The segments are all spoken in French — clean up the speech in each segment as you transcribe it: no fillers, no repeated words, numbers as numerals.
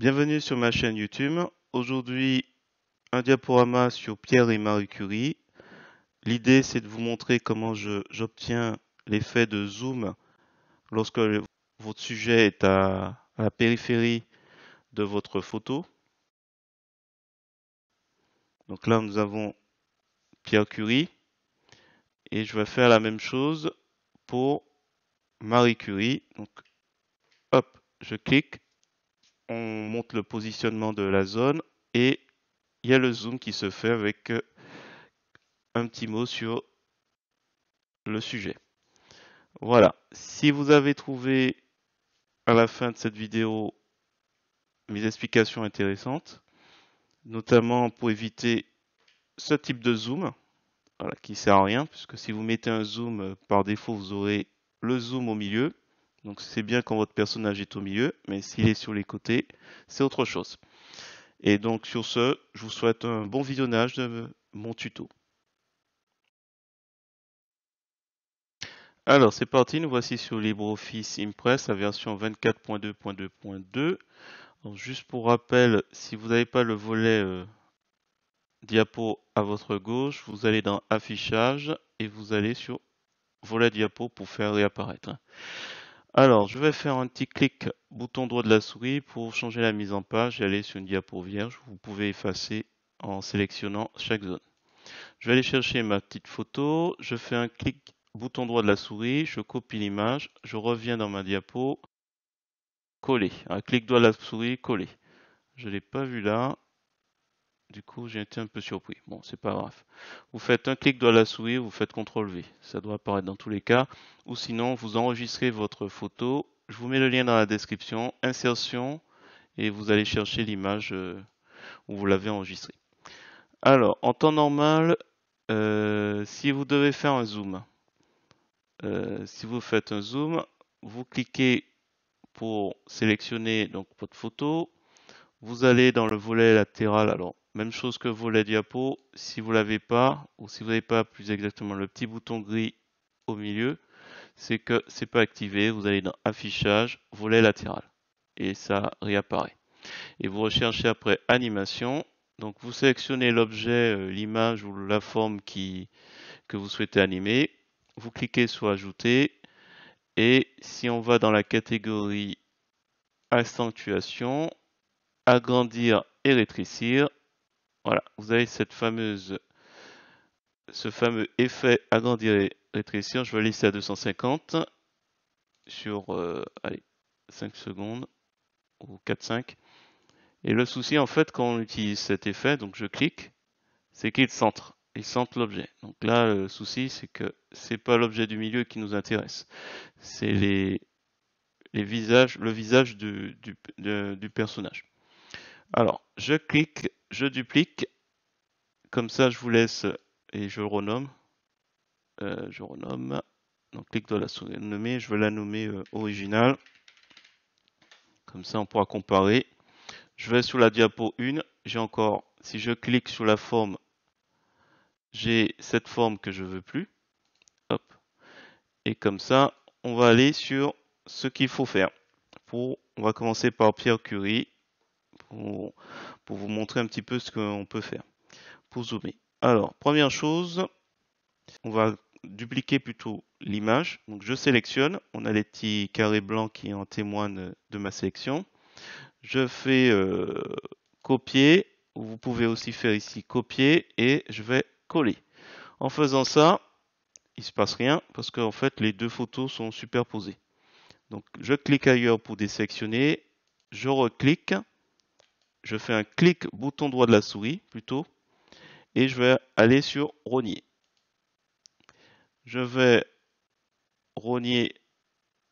Bienvenue sur ma chaîne YouTube. Aujourd'hui, un diaporama sur Pierre et Marie Curie. L'idée, c'est de vous montrer comment j'obtiens l'effet de zoom lorsque votre sujet est à la périphérie de votre photo. Donc là, nous avons Pierre Curie et je vais faire la même chose pour Marie Curie. Donc, hop, je clique, on monte le positionnement de la zone et il y a le zoom qui se fait avec un petit mot sur le sujet. Voilà, si vous avez trouvé à la fin de cette vidéo mes explications intéressantes, notamment pour éviter ce type de zoom, voilà, qui sert à rien, puisque si vous mettez un zoom par défaut, vous aurez le zoom au milieu. Donc c'est bien quand votre personnage est au milieu, mais s'il est sur les côtés, c'est autre chose. Et donc sur ce, je vous souhaite un bon visionnage de mon tuto. Alors c'est parti, nous voici sur LibreOffice Impress, la version 24.2.2.2. Donc, juste pour rappel, si vous n'avez pas le volet diapo à votre gauche, vous allez dans Affichage et vous allez sur Volet diapo pour faire réapparaître. Alors, je vais faire un petit clic bouton droit de la souris pour changer la mise en page et aller sur une diapo vierge. Vous pouvez effacer en sélectionnant chaque zone. Je vais aller chercher ma petite photo. Je fais un clic bouton droit de la souris, je copie l'image, je reviens dans ma diapo, coller. Un clic droit de la souris, coller. Je ne l'ai pas vu là. Du coup, j'ai été un peu surpris. Bon, c'est pas grave. Vous faites un clic droit de la souris, vous faites CTRL V. Ça doit apparaître dans tous les cas. Ou sinon, vous enregistrez votre photo. Je vous mets le lien dans la description. Insertion. Et vous allez chercher l'image où vous l'avez enregistrée. Alors, en temps normal, si vous devez faire un zoom, si vous faites un zoom, vous cliquez pour sélectionner donc votre photo. Vous allez dans le volet latéral, alors même chose que volet diapo, si vous l'avez pas, ou si vous n'avez pas plus exactement le petit bouton gris au milieu, c'est que c'est pas activé, vous allez dans affichage, volet latéral, et ça réapparaît. Et vous recherchez après animation, donc vous sélectionnez l'objet, l'image ou la forme que vous souhaitez animer, vous cliquez sur ajouter, et si on va dans la catégorie accentuation, agrandir et rétrécir, voilà, vous avez ce fameux effet agrandir et rétrécir. Je vais laisser à 250 sur allez, 5 secondes ou 4-5. Et le souci en fait quand on utilise cet effet, donc je clique, c'est qu'il centre. Il centre l'objet. Donc là, le souci, c'est que c'est pas l'objet du milieu qui nous intéresse. C'est les visages, le visage du personnage. Alors, je clique, je duplique. Comme ça, je vous laisse et je renomme. Donc, clic de la souris nommer. Je vais la nommer original. Comme ça, on pourra comparer. Je vais sur la diapo 1. J'ai encore, si je clique sur la forme, j'ai cette forme que je veux plus. Hop. Et comme ça, on va aller sur ce qu'il faut faire. On va commencer par Pierre Curie pour vous montrer un petit peu ce qu'on peut faire pour zoomer. Alors, première chose, on va dupliquer plutôt l'image. Donc je sélectionne, on a les petits carrés blancs qui en témoignent de ma sélection. Je fais copier, vous pouvez aussi faire ici copier et je vais coller. En faisant ça, il ne se passe rien parce qu'en fait les deux photos sont superposées. Donc je clique ailleurs pour désélectionner, je reclique, je fais un clic bouton droit de la souris plutôt et je vais aller sur rogner. Je vais rogner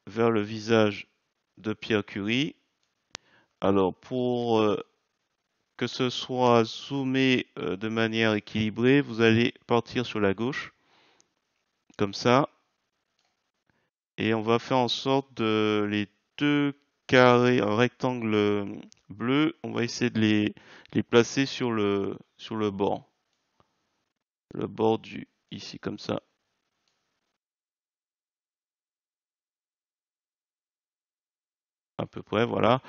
vers le visage de Pierre Curie. Alors pour que ce soit zoomé de manière équilibrée, vous allez partir sur la gauche, comme ça, et on va faire en sorte de les deux carrés, un rectangle bleu, on va essayer de les placer sur le bord ici, comme ça. À peu près, voilà.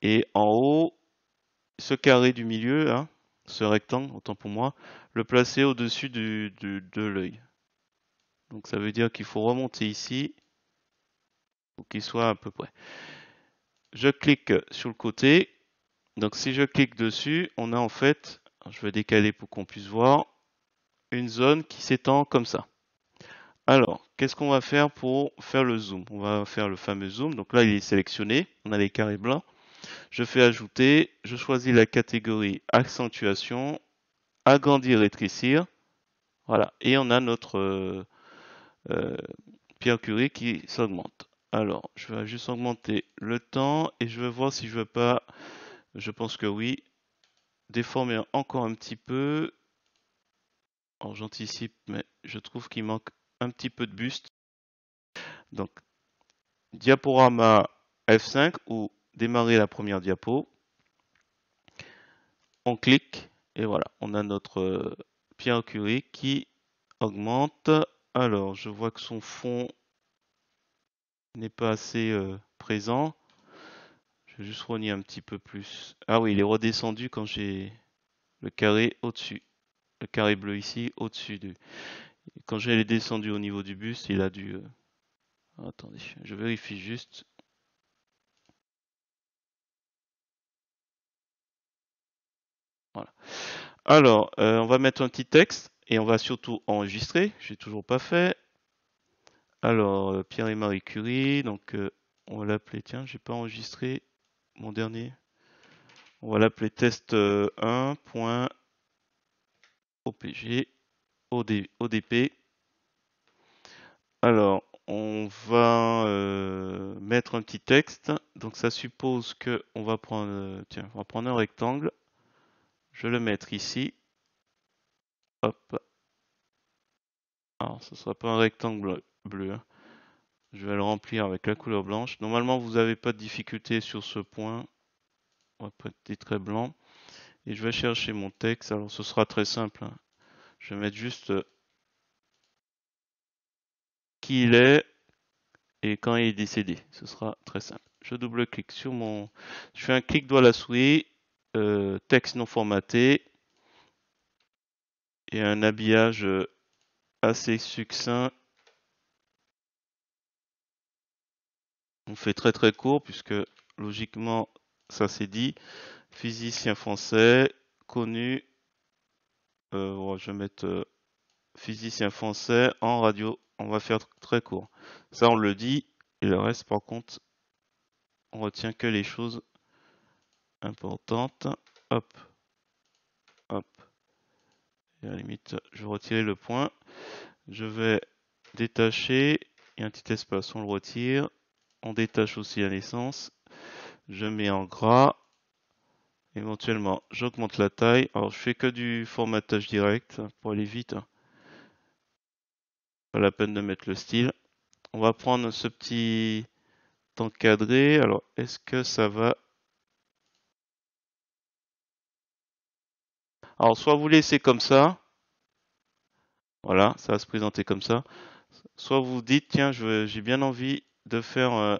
Et en haut, ce carré du milieu, hein, ce rectangle, autant pour moi, le placer au-dessus de l'œil. Donc ça veut dire qu'il faut remonter ici pour qu'il soit à peu près. Je clique sur le côté. Donc si je clique dessus, on a en fait, je vais décaler pour qu'on puisse voir, une zone qui s'étend comme ça. Alors, qu'est-ce qu'on va faire pour faire le zoom? On va faire le fameux zoom. Donc là, il est sélectionné. On a les carrés blancs. Je fais ajouter. Je choisis la catégorie accentuation, agrandir, rétrécir. Voilà. Et on a notre euh, Pierre Curie qui s'augmente. Alors, je vais juste augmenter le temps et je vais voir si je veux pas, je pense que oui, déformer encore un petit peu. Alors, j'anticipe, mais je trouve qu'il manque un petit peu de buste. Donc, diaporama F5 ou démarrer la première diapo. On clique et voilà, on a notre Pierre Curie qui augmente. Alors, je vois que son fond n'est pas assez présent. Je vais juste rogner un petit peu plus. Ah oui, il est redescendu quand j'ai le carré au-dessus. Le carré bleu ici, au-dessus du. Quand j'ai descendu au niveau du buste, il a dû. Attendez, je vérifie juste. Voilà. Alors, on va mettre un petit texte et on va surtout enregistrer. J'ai toujours pas fait. Alors, Pierre et Marie Curie. Donc, on va l'appeler. Tiens, j'ai pas enregistré mon dernier. On va l'appeler test 1.opg ODP. Alors, on va mettre un petit texte. Donc, ça suppose que on va prendre, tiens, on va prendre un rectangle. Je vais le mettre ici. Hop. Alors, ce ne sera pas un rectangle bleu, hein. Je vais le remplir avec la couleur blanche. Normalement, vous n'avez pas de difficulté sur ce point. On va prendre des traits blancs. Et je vais chercher mon texte. Alors, ce sera très simple, hein. Je vais mettre juste qui il est et quand il est décédé. Ce sera très simple. Je double-clique sur mon... Je fais un clic droit à la souris. Texte non formaté. Et un habillage assez succinct. On fait très très court puisque logiquement, ça c'est dit. Physicien français, connu. Je vais mettre physicien français en radio. On va faire très court. Ça, on le dit. Et le reste, par contre, on retient que les choses importantes. Hop, hop. Et à la limite, je vais retirer le point. Je vais détacher. Il y a un petit espace, on le retire. On détache aussi la naissance. Je mets en gras. Éventuellement, j'augmente la taille. Alors, je fais que du formatage direct pour aller vite. Pas la peine de mettre le style. On va prendre ce petit encadré. Alors, est-ce que ça va? Alors, soit vous laissez comme ça. Voilà, ça va se présenter comme ça. Soit vous dites, tiens, j'ai bien envie de faire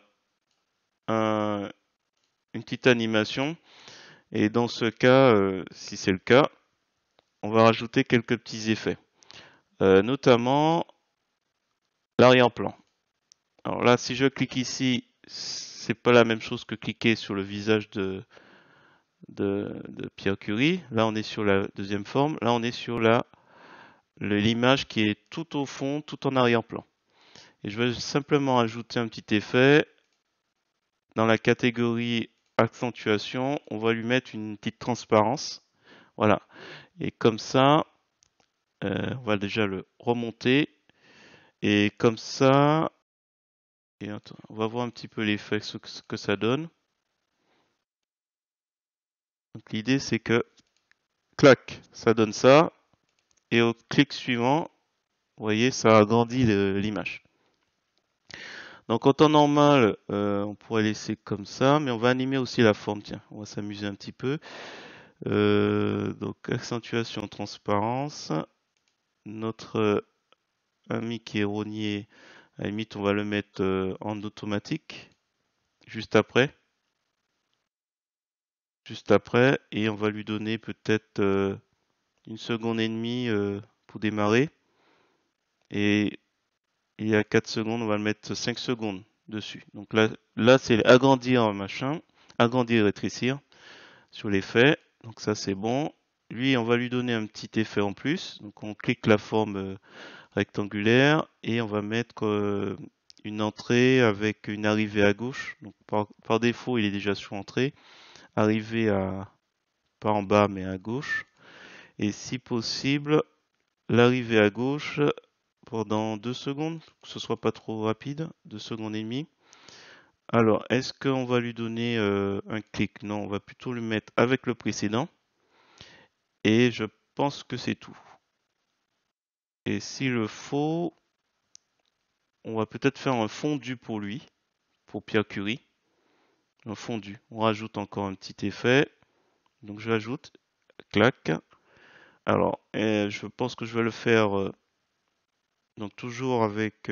une petite animation. Et dans ce cas, si c'est le cas, on va rajouter quelques petits effets. Notamment l'arrière-plan. Alors là, si je clique ici, c'est pas la même chose que cliquer sur le visage de Pierre Curie. Là, on est sur la deuxième forme. Là, on est sur l'image qui est tout au fond, tout en arrière-plan. Et je vais simplement ajouter un petit effet. Dans la catégorie accentuation, on va lui mettre une petite transparence. Voilà. Et comme ça, on va déjà le remonter. Et comme ça, et attends, on va voir un petit peu l'effet, ce que ça donne. Donc l'idée c'est que, clac, ça donne ça. Et au clic suivant, vous voyez, ça agrandit l'image. Donc en temps normal, on pourrait laisser comme ça, mais on va animer aussi la forme. Tiens, on va s'amuser un petit peu. Donc accentuation, transparence. Notre ami qui est rogné, à la limite, on va le mettre en automatique, juste après. juste après et on va lui donner peut-être 1 seconde et demie pour démarrer. Et il y a 4 secondes, on va le mettre 5 secondes dessus. Donc là c'est agrandir machin, agrandir et rétrécir sur l'effet. Donc ça c'est bon. Lui, on va lui donner un petit effet en plus. Donc on clique la forme rectangulaire et on va mettre une entrée avec une arrivée à gauche. Donc par défaut, il est déjà sur entrée. Arrivée à pas en bas mais à gauche. Et si possible, l'arrivée à gauche pendant 2 secondes, que ce soit pas trop rapide, 2 secondes et demie. Alors, est-ce qu'on va lui donner un clic? Non, on va plutôt le mettre avec le précédent. Et je pense que c'est tout. Et s'il le faut, on va peut-être faire un fondu pour lui, pour Pierre Curie. Un fondu. On rajoute encore un petit effet. Donc je l'ajoute, clac. Alors, je pense que je vais le faire donc toujours avec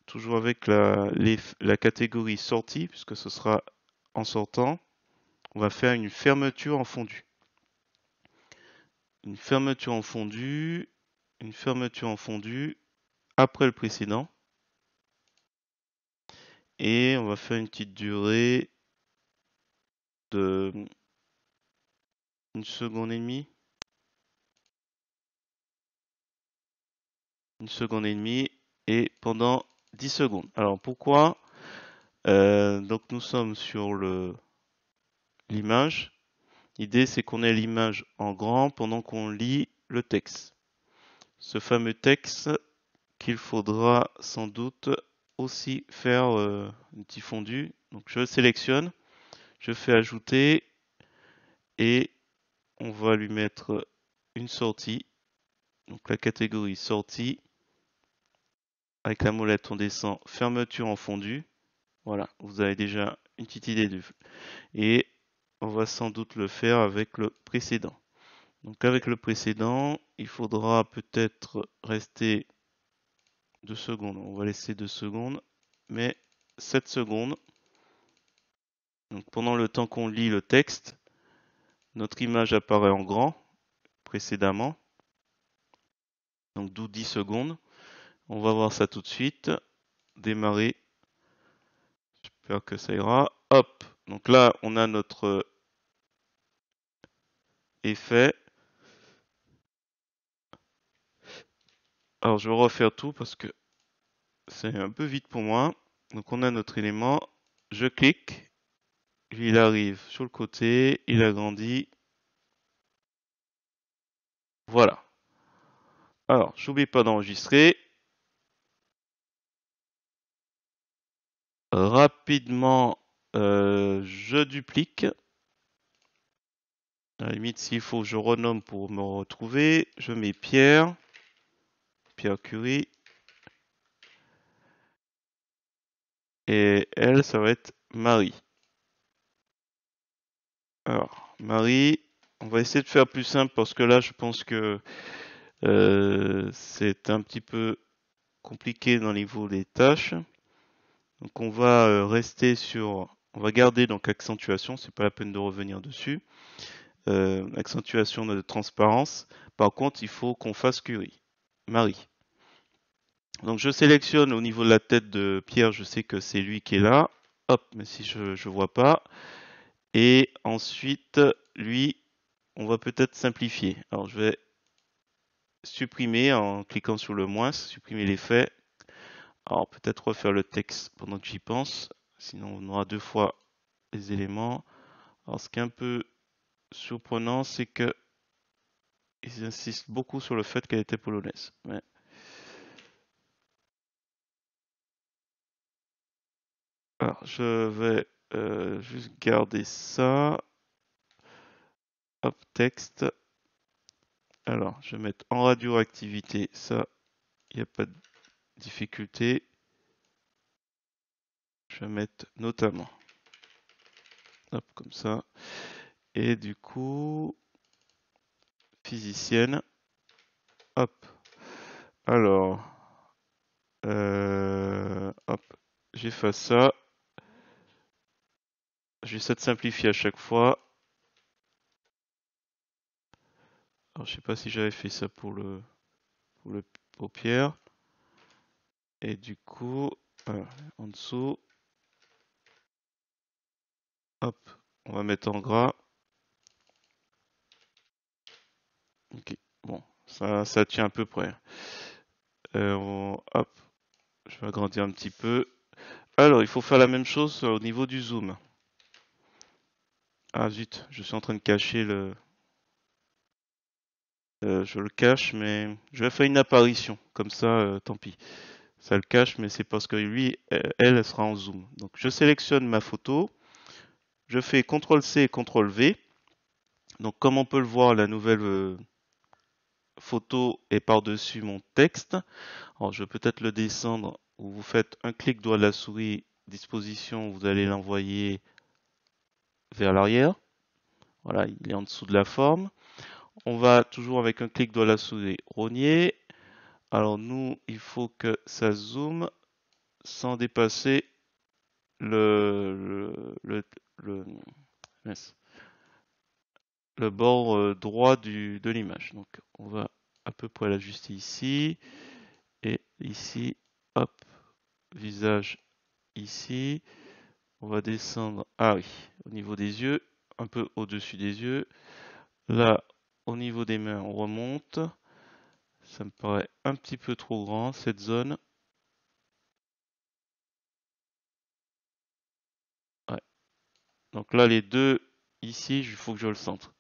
toujours avec la catégorie sortie, puisque ce sera en sortant. On va faire une fermeture en fondu. Une fermeture en fondu, une fermeture en fondu après le précédent. Et on va faire une petite durée de 1 seconde et demie. 1 seconde et demie et pendant 10 secondes. Alors pourquoi? Donc nous sommes sur l'image. L'idée c'est qu'on ait l'image en grand pendant qu'on lit le texte. Ce fameux texte qu'il faudra sans doute aussi faire un petit fondu. Donc je sélectionne, je fais ajouter et on va lui mettre une sortie. Donc la catégorie sortie. Avec la molette on descend fermeture en fondu. Voilà, vous avez déjà une petite idée du. Et on va sans doute le faire avec le précédent. Donc avec le précédent, il faudra peut-être rester 2 secondes. On va laisser 2 secondes, mais 7 secondes. Donc pendant le temps qu'on lit le texte, notre image apparaît en grand précédemment. Donc d'où 10 secondes. On va voir ça tout de suite. Démarrer. J'espère que ça ira. Hop. Donc là, on a notre effet. Alors je vais refaire tout parce que c'est un peu vite pour moi. Donc on a notre élément. Je clique. Lui, il arrive sur le côté. Il agrandit. Voilà. Alors, j'oublie pas d'enregistrer. Rapidement, je duplique. À la limite, s'il faut, je renomme pour me retrouver. Je mets Pierre. Pierre Curie. Et elle, ça va être Marie. Alors, Marie, on va essayer de faire plus simple parce que là, je pense que c'est un petit peu compliqué dans le niveau des tâches. Donc, on va rester sur, on va garder donc accentuation, c'est pas la peine de revenir dessus. Accentuation de transparence. Par contre, il faut qu'on fasse Curie. Marie. Donc, je sélectionne au niveau de la tête de Pierre, je sais que c'est lui qui est là. Hop, mais si je vois pas. Et ensuite, lui, on va peut-être simplifier. Alors, je vais supprimer en cliquant sur le moins, supprimer l'effet. Alors, peut-être refaire le texte pendant que j'y pense. Sinon, on aura 2 fois les éléments. Alors, ce qui est un peu surprenant, c'est que ils insistent beaucoup sur le fait qu'elle était polonaise. Mais... Alors, je vais juste garder ça. Hop, texte. Alors, je vais mettre en radioactivité. Ça, il n'y a pas de difficulté. Je vais mettre notamment. Hop, comme ça. Et du coup, physicienne. Hop. Alors, hop, j'efface ça. j'essaie de simplifier à chaque fois. Alors, je sais pas si j'avais fait ça pour le paupière. Et du coup, en dessous, hop, on va mettre en gras. Ok, bon, ça tient à peu près. Hop, je vais agrandir un petit peu. Alors, il faut faire la même chose au niveau du zoom. Ah zut, je suis en train de cacher le... je le cache, mais je vais faire une apparition. Comme ça, tant pis. Ça le cache, mais c'est parce que lui, elle sera en zoom. Donc, je sélectionne ma photo. Je fais CTRL-C et CTRL-V. Donc, comme on peut le voir, la nouvelle photo est par-dessus mon texte. Alors, je vais peut-être le descendre. Où vous faites un clic droit de la souris, disposition, vous allez l'envoyer vers l'arrière. Voilà, il est en dessous de la forme. On va toujours avec un clic droit de la souris rogner. Alors nous, il faut que ça zoome sans dépasser le, le, le bord droit de l'image. Donc on va à peu près l'ajuster ici et ici, hop, visage ici. On va descendre, ah oui, au niveau des yeux, un peu au-dessus des yeux. Là, au niveau des mains, on remonte. Ça me paraît un petit peu trop grand, cette zone. Ouais. Donc là, les deux ici, il faut que je le centre.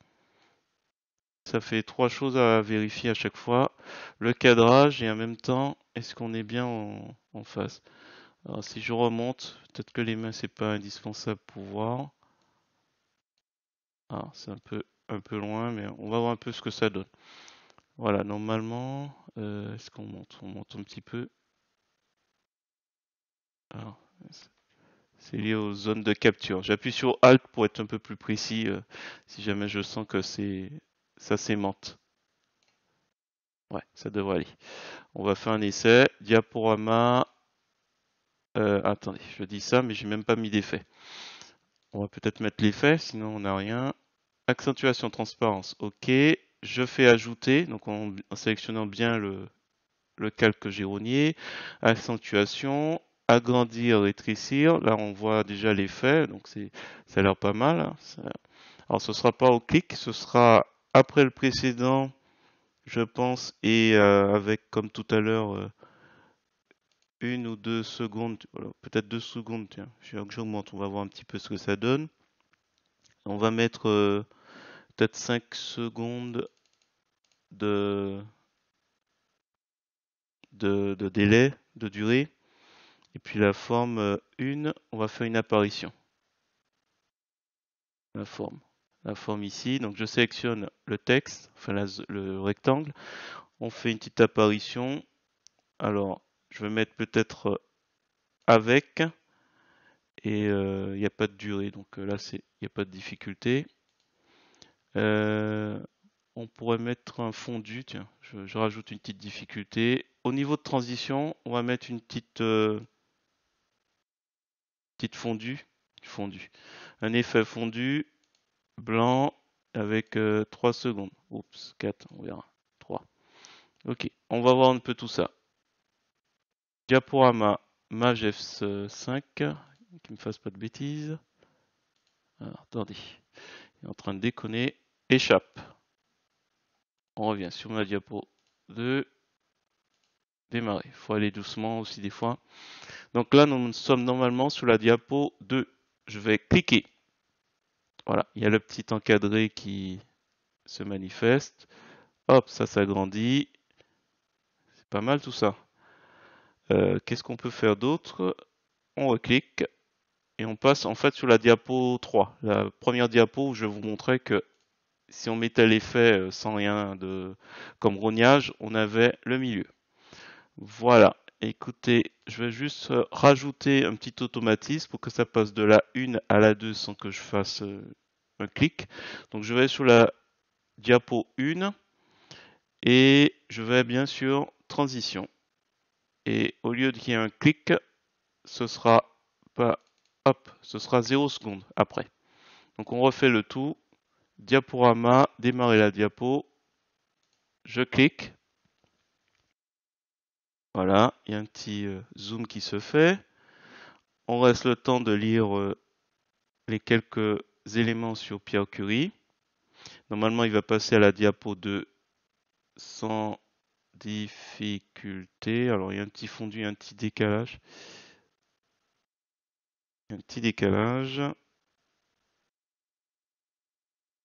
Ça fait trois choses à vérifier à chaque fois. Le cadrage et en même temps, est-ce qu'on est bien en face? Alors si je remonte, peut-être que les mains, c'est pas indispensable pour voir. Ah, c'est un peu loin, mais on va voir un peu ce que ça donne. Voilà, normalement, est-ce qu'on monte? On monte un petit peu. Alors, c'est lié aux zones de capture. J'appuie sur Alt pour être un peu plus précis si jamais je sens que ça s'aimante. Ouais, ça devrait aller. On va faire un essai. Diaporama. Attendez, je dis ça, mais j'ai même pas mis d'effet. On va peut-être mettre l'effet, sinon on n'a rien. Accentuation, transparence, ok. Je fais ajouter, donc en sélectionnant bien le calque que j'ai rogné. Accentuation, agrandir, rétrécir. Là, on voit déjà l'effet, donc ça a l'air pas mal. Hein. Alors, ce sera pas au clic, ce sera après le précédent, je pense, et avec, comme tout à l'heure, une ou deux secondes, voilà, peut-être 2 secondes, tiens, j'augmente, on va voir un petit peu ce que ça donne. On va mettre peut-être 5 secondes de, de délai, de durée. Et puis la forme 1, on va faire une apparition. La forme ici. Donc je sélectionne le texte, enfin le rectangle. On fait une petite apparition. Alors, je vais mettre peut-être avec. Et il n'y a pas de durée. Donc là, il n'y a pas de difficulté. On pourrait mettre un fondu. Tiens, je rajoute une petite difficulté. Au niveau de transition, on va mettre une petite fondue. Un effet fondu blanc avec 3 secondes. Oups, 4, on verra. 3. Ok, on va voir un peu tout ça. Diaporama Mage F5, qui me fasse pas de bêtises. Alors, attendez, il est en train de déconner. Échappe. On revient sur ma diapo 2. Démarrer. Il faut aller doucement aussi des fois. Donc là, nous sommes normalement sur la diapo 2. Je vais cliquer. Voilà, il y a le petit encadré qui se manifeste. Hop, ça s'agrandit. C'est pas mal tout ça. Qu'est-ce qu'on peut faire d'autre? On reclique et on passe en fait sur la diapo 3. La première diapo où je vous montrais que si on mettait l'effet sans rien de comme rognage, on avait le milieu. Voilà. Écoutez, je vais juste rajouter un petit automatisme pour que ça passe de la 1 à la 2 sans que je fasse un clic. Donc je vais sur la diapo 1 et je vais bien sûr transition. Et au lieu qu'il y ait un clic, ce sera pas, hop, ce sera 0 secondes après. Donc on refait le tout. Diaporama, démarrer la diapo. Je clique. Voilà, il y a un petit zoom qui se fait. On reste le temps de lire les quelques éléments sur Pierre Curie. Normalement, il va passer à la diapo 2 sans difficulté. Alors, il y a un petit fondu, un petit décalage. Un petit décalage.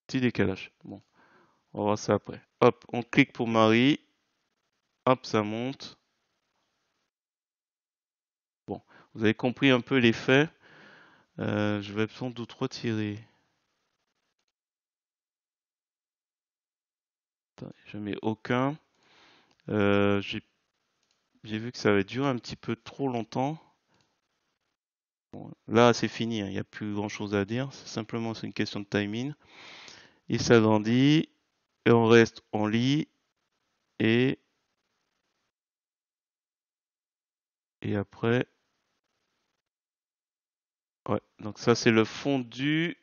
Petit décalage. Bon, on va voir ça après. Hop, on clique pour Marie. Hop, ça monte. Bon, vous avez compris un peu l'effet. Je vais sans doute retirer. Attendez, je mets aucun. J'ai vu que ça avait duré un petit peu trop longtemps. Bon, là, c'est fini, hein, il n'y a plus grand-chose à dire. C'est une question de timing. Il s'agrandit et on reste, on lit et après, ouais. Donc ça, c'est le fondu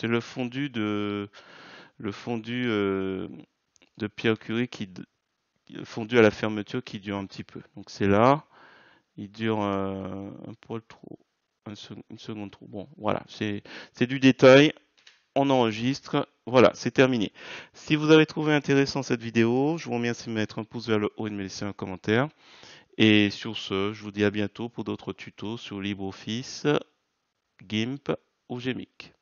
de Pierre Curie fondu à la fermeture qui dure un petit peu. Donc c'est là, il dure un poil trop, une seconde trop. Bon, voilà, c'est du détail. On enregistre. Voilà, c'est terminé. Si vous avez trouvé intéressant cette vidéo, je vous remercie de mettre un pouce vers le haut et de me laisser un commentaire. Et sur ce, je vous dis à bientôt pour d'autres tutos sur LibreOffice, GIMP ou GMIC.